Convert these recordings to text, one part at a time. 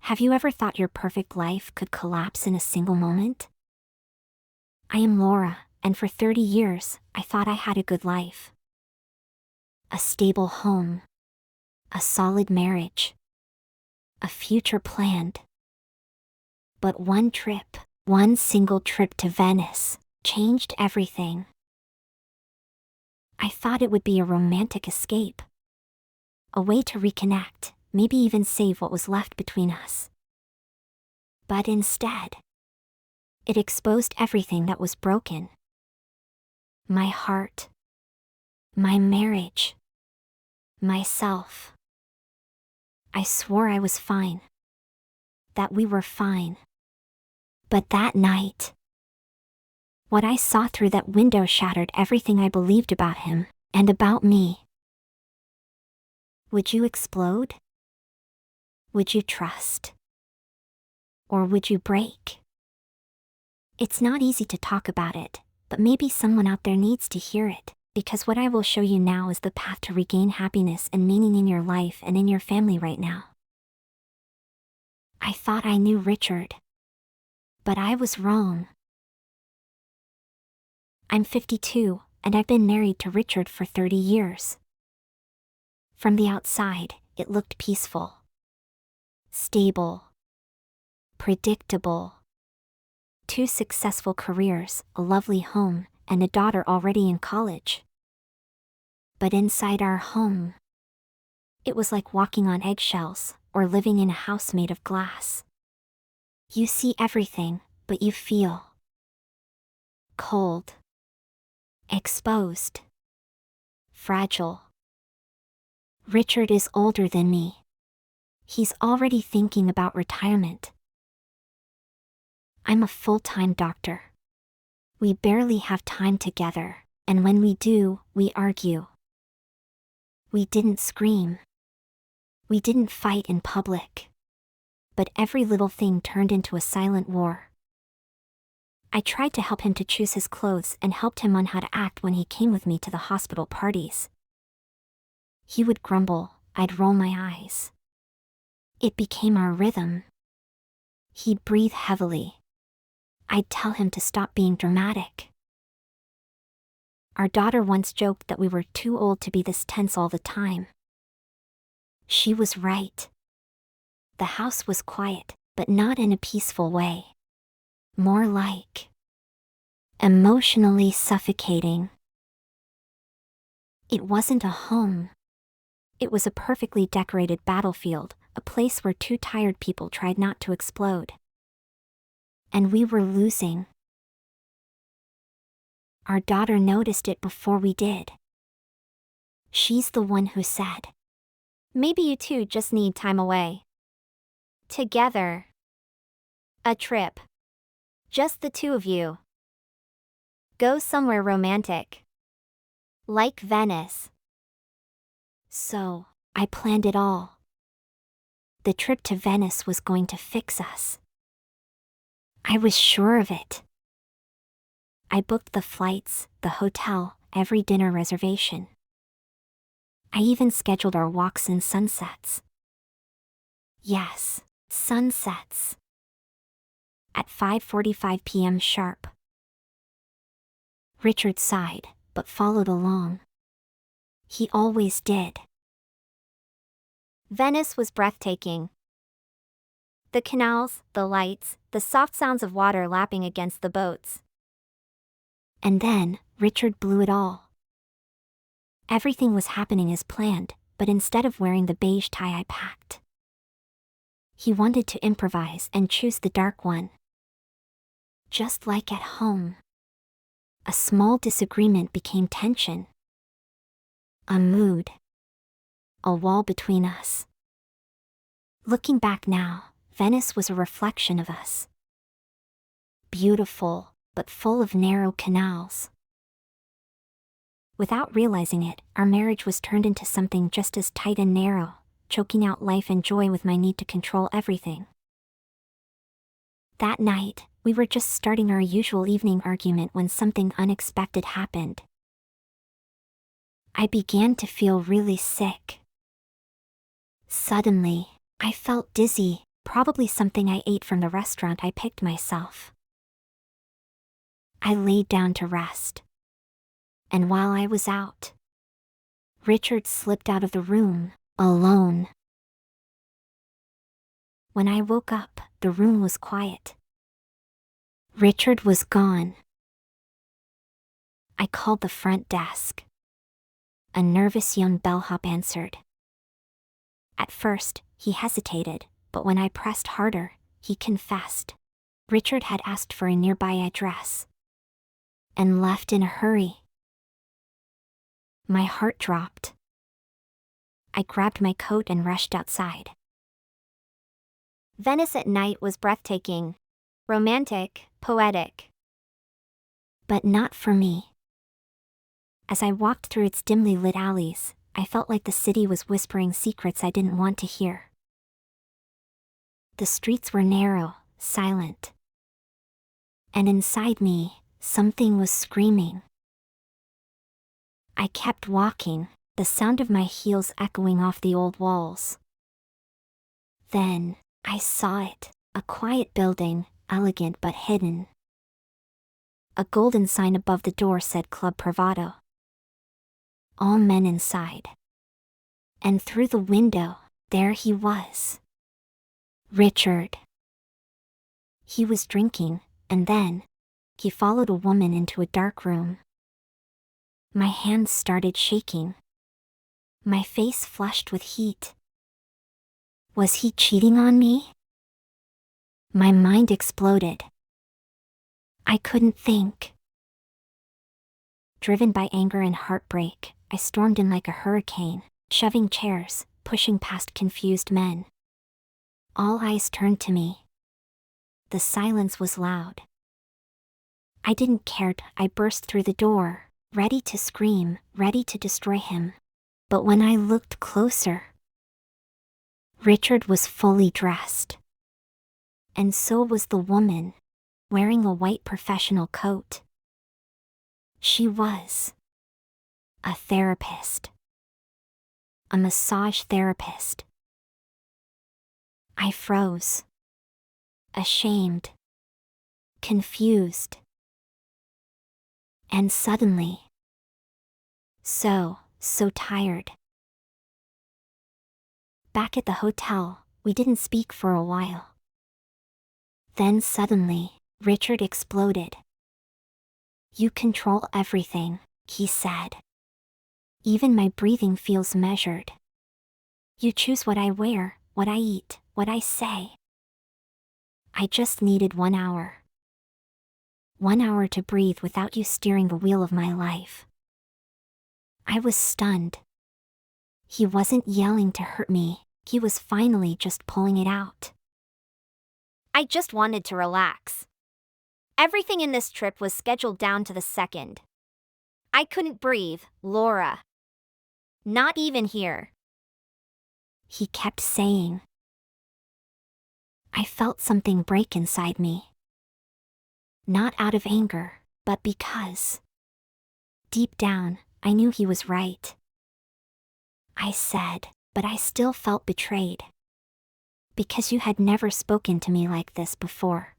Have you ever thought your perfect life could collapse in a single moment? I am Laura, and for 30 years, I thought I had a good life. A stable home. A solid marriage. A future planned. But one single trip to Venice, changed everything. I thought it would be a romantic escape. A way to reconnect, maybe even save what was left between us. But instead, it exposed everything that was broken. My heart. My marriage. Myself. I swore I was fine. That we were fine. But that night, what I saw through that window shattered everything I believed about him, and about me. Would you explode? Would you trust? Or would you break? It's not easy to talk about it, but maybe someone out there needs to hear it, because what I will show you now is the path to regain happiness and meaning in your life and in your family right now. I thought I knew Richard. But I was wrong. I'm 52, and I've been married to Richard for 30 years. From the outside, it looked peaceful. Stable. Predictable. 2 successful careers, a lovely home, and a daughter already in college. But inside our home, it was like walking on eggshells, or living in a house made of glass. You see everything, but you feel cold. Exposed. Fragile. Richard is older than me. He's already thinking about retirement. I'm a full-time doctor. We barely have time together, and when we do, we argue. We didn't scream. We didn't fight in public. But every little thing turned into a silent war. I tried to help him to choose his clothes and helped him on how to act when he came with me to the hospital parties. He would grumble, I'd roll my eyes. It became our rhythm. He'd breathe heavily. I'd tell him to stop being dramatic. Our daughter once joked that we were too old to be this tense all the time. She was right. The house was quiet, but not in a peaceful way. More like emotionally suffocating. It wasn't a home. It was a perfectly decorated battlefield, a place where 2 tired people tried not to explode. And we were losing. Our daughter noticed it before we did. She's the one who said, "Maybe you two just need time away. Together. A trip. Just the 2 of you. Go somewhere romantic. Like Venice." So, I planned it all. The trip to Venice was going to fix us. I was sure of it. I booked the flights, the hotel, every dinner reservation. I even scheduled our walks and sunsets. Yes, sunsets. At 5:45 p.m. sharp. Richard sighed, but followed along. He always did. Venice was breathtaking. The canals, the lights, the soft sounds of water lapping against the boats. And then, Richard blew it all. Everything was happening as planned, but instead of wearing the beige tie I packed, he wanted to improvise and choose the dark one. Just like at home. A small disagreement became tension. A mood. A wall between us. Looking back now, Venice was a reflection of us. Beautiful, but full of narrow canals. Without realizing it, our marriage was turned into something just as tight and narrow, choking out life and joy with my need to control everything. That night, we were just starting our usual evening argument when something unexpected happened. I began to feel really sick. Suddenly, I felt dizzy, Probably something I ate from the restaurant I picked myself. I laid down to rest. And while I was out, Richard slipped out of the room, alone. When I woke up, the room was quiet. Richard was gone. I called the front desk. A nervous young bellhop answered. At first, he hesitated, but when I pressed harder, he confessed. Richard had asked for a nearby address and left in a hurry. My heart dropped. I grabbed my coat and rushed outside. Venice at night was breathtaking, romantic, poetic. But not for me. As I walked through its dimly lit alleys, I felt like the city was whispering secrets I didn't want to hear. The streets were narrow, silent. And inside me, something was screaming. I kept walking, the sound of my heels echoing off the old walls. Then, I saw it, a quiet building, elegant but hidden. A golden sign above the door said Club Privado. All men inside. And through the window, there he was. Richard. He was drinking, and then, he followed a woman into a dark room. My hands started shaking. My face flushed with heat. Was he cheating on me? My mind exploded. I couldn't think. Driven by anger and heartbreak, I stormed in like a hurricane, shoving chairs, pushing past confused men. All eyes turned to me. The silence was loud. I didn't care. I burst through the door, ready to scream, ready to destroy him. But when I looked closer, Richard was fully dressed. And so was the woman, wearing a white professional coat. She was a therapist. A massage therapist. I froze. Ashamed. Confused. And suddenly, so tired. Back at the hotel, we didn't speak for a while. Then suddenly, Richard exploded. You control everything, he said. Even my breathing feels measured. You choose what I wear, what I eat, what I say. I just needed 1 hour. 1 hour to breathe without you steering the wheel of my life. I was stunned. He wasn't yelling to hurt me, he was finally just pulling it out. I just wanted to relax. Everything in this trip was scheduled down to the second. I couldn't breathe, Laura. Not even here. He kept saying. I felt something break inside me. Not out of anger, but because. Deep down, I knew he was right. I said, but I still felt betrayed. Because you had never spoken to me like this before.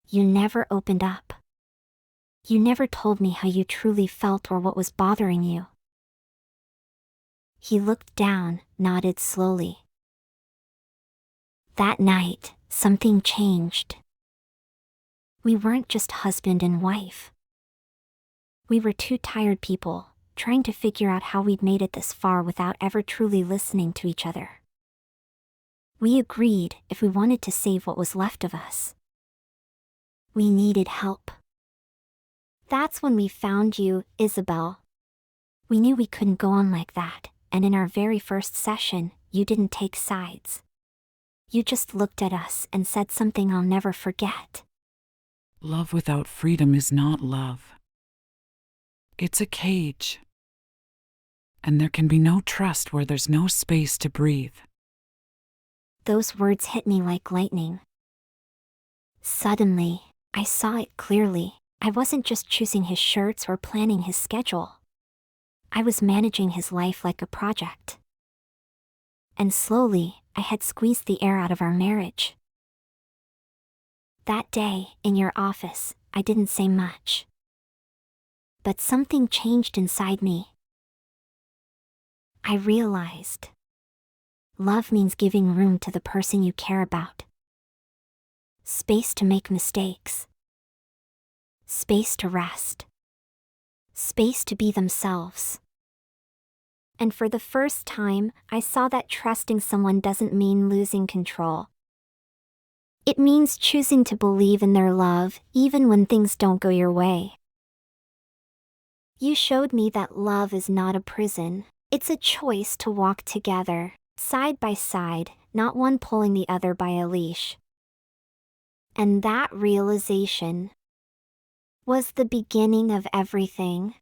You never opened up. You never told me how you truly felt or what was bothering you. He looked down, nodded slowly. That night, something changed. We weren't just husband and wife. We were two tired people, trying to figure out how we'd made it this far without ever truly listening to each other. We agreed if we wanted to save what was left of us. We needed help. That's when we found you, Isabel. We knew we couldn't go on like that, and in our very first session, you didn't take sides. You just looked at us and said something I'll never forget. Love without freedom is not love. It's a cage. And there can be no trust where there's no space to breathe. Those words hit me like lightning. Suddenly, I saw it clearly. I wasn't just choosing his shirts or planning his schedule. I was managing his life like a project. And slowly, I had squeezed the air out of our marriage. That day, in your office, I didn't say much. But something changed inside me. I realized love means giving room to the person you care about. Space to make mistakes. Space to rest. Space to be themselves. And for the first time, I saw that trusting someone doesn't mean losing control. It means choosing to believe in their love, even when things don't go your way. You showed me that love is not a prison. It's a choice to walk together, side by side, not one pulling the other by a leash. And that realization was the beginning of everything.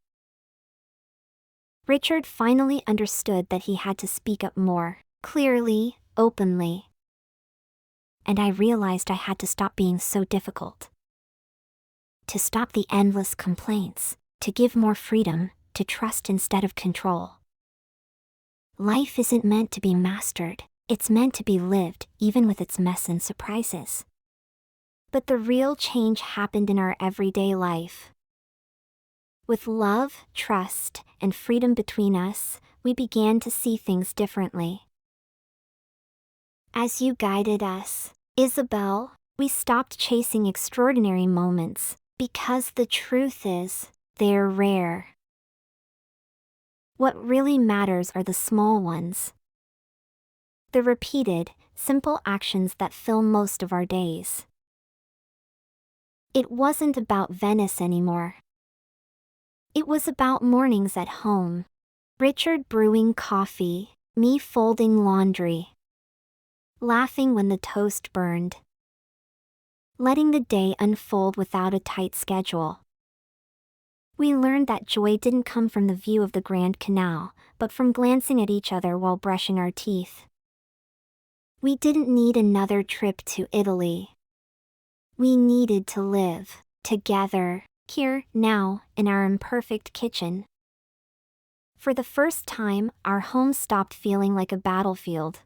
Richard finally understood that he had to speak up more, clearly, openly. And I realized I had to stop being so difficult. To stop the endless complaints, to give more freedom, to trust instead of control. Life isn't meant to be mastered, it's meant to be lived, even with its mess and surprises. But the real change happened in our everyday life. With love, trust, and freedom between us, we began to see things differently. As you guided us, Isabel, we stopped chasing extraordinary moments, because the truth is, they're rare. What really matters are the small ones. The repeated, simple actions that fill most of our days. It wasn't about Venice anymore. It was about mornings at home. Richard brewing coffee, me folding laundry. Laughing when the toast burned. Letting the day unfold without a tight schedule. We learned that joy didn't come from the view of the Grand Canal, but from glancing at each other while brushing our teeth. We didn't need another trip to Italy. We needed to live, together, here, now, in our imperfect kitchen. For the first time, our home stopped feeling like a battlefield.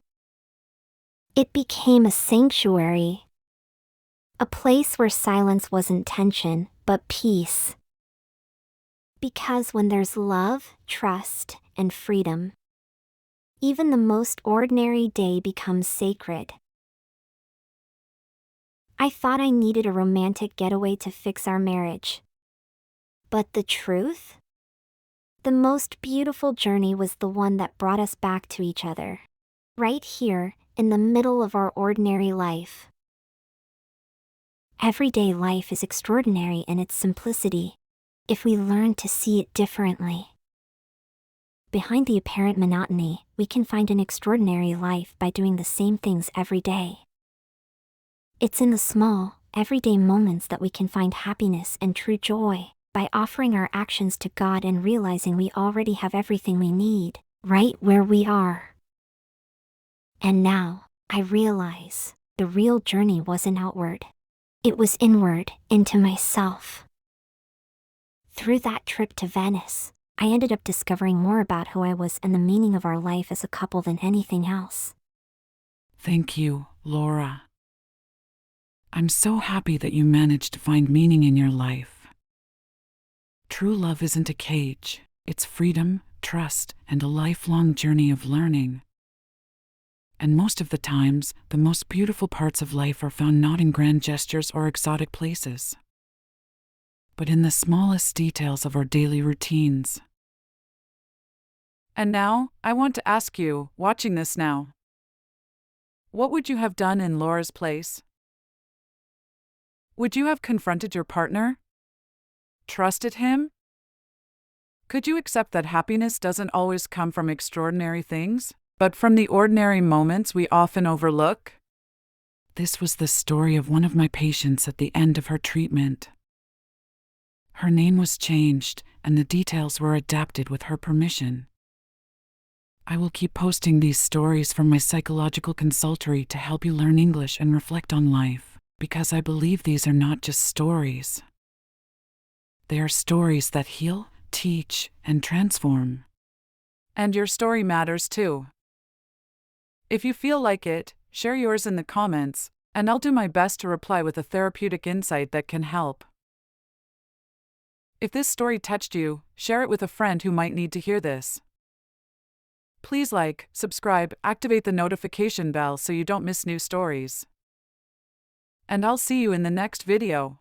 It became a sanctuary. A place where silence wasn't tension, but peace. Because when there's love, trust, and freedom, even the most ordinary day becomes sacred. I thought I needed a romantic getaway to fix our marriage. But the truth? The most beautiful journey was the one that brought us back to each other. Right here, in the middle of our ordinary life. Everyday life is extraordinary in its simplicity, if we learn to see it differently. Behind the apparent monotony, we can find an extraordinary life by doing the same things every day. It's in the small, everyday moments that we can find happiness and true joy, by offering our actions to God and realizing we already have everything we need, right where we are. And now, I realize, the real journey wasn't outward. It was inward, into myself. Through that trip to Venice, I ended up discovering more about who I was and the meaning of our life as a couple than anything else. Thank you, Laura. I'm so happy that you managed to find meaning in your life. True love isn't a cage, it's freedom, trust, and a lifelong journey of learning. And most of the times, the most beautiful parts of life are found not in grand gestures or exotic places, but in the smallest details of our daily routines. And now, I want to ask you, watching this now, what would you have done in Laura's place? Would you have confronted your partner? Trusted him? Could you accept that happiness doesn't always come from extraordinary things, but from the ordinary moments we often overlook? This was the story of one of my patients at the end of her treatment. Her name was changed, and the details were adapted with her permission. I will keep posting these stories from my psychological consultory to help you learn English and reflect on life, because I believe these are not just stories. They are stories that heal, teach, and transform. And your story matters too. If you feel like it, share yours in the comments, and I'll do my best to reply with a therapeutic insight that can help. If this story touched you, share it with a friend who might need to hear this. Please like, subscribe, activate the notification bell so you don't miss new stories. And I'll see you in the next video.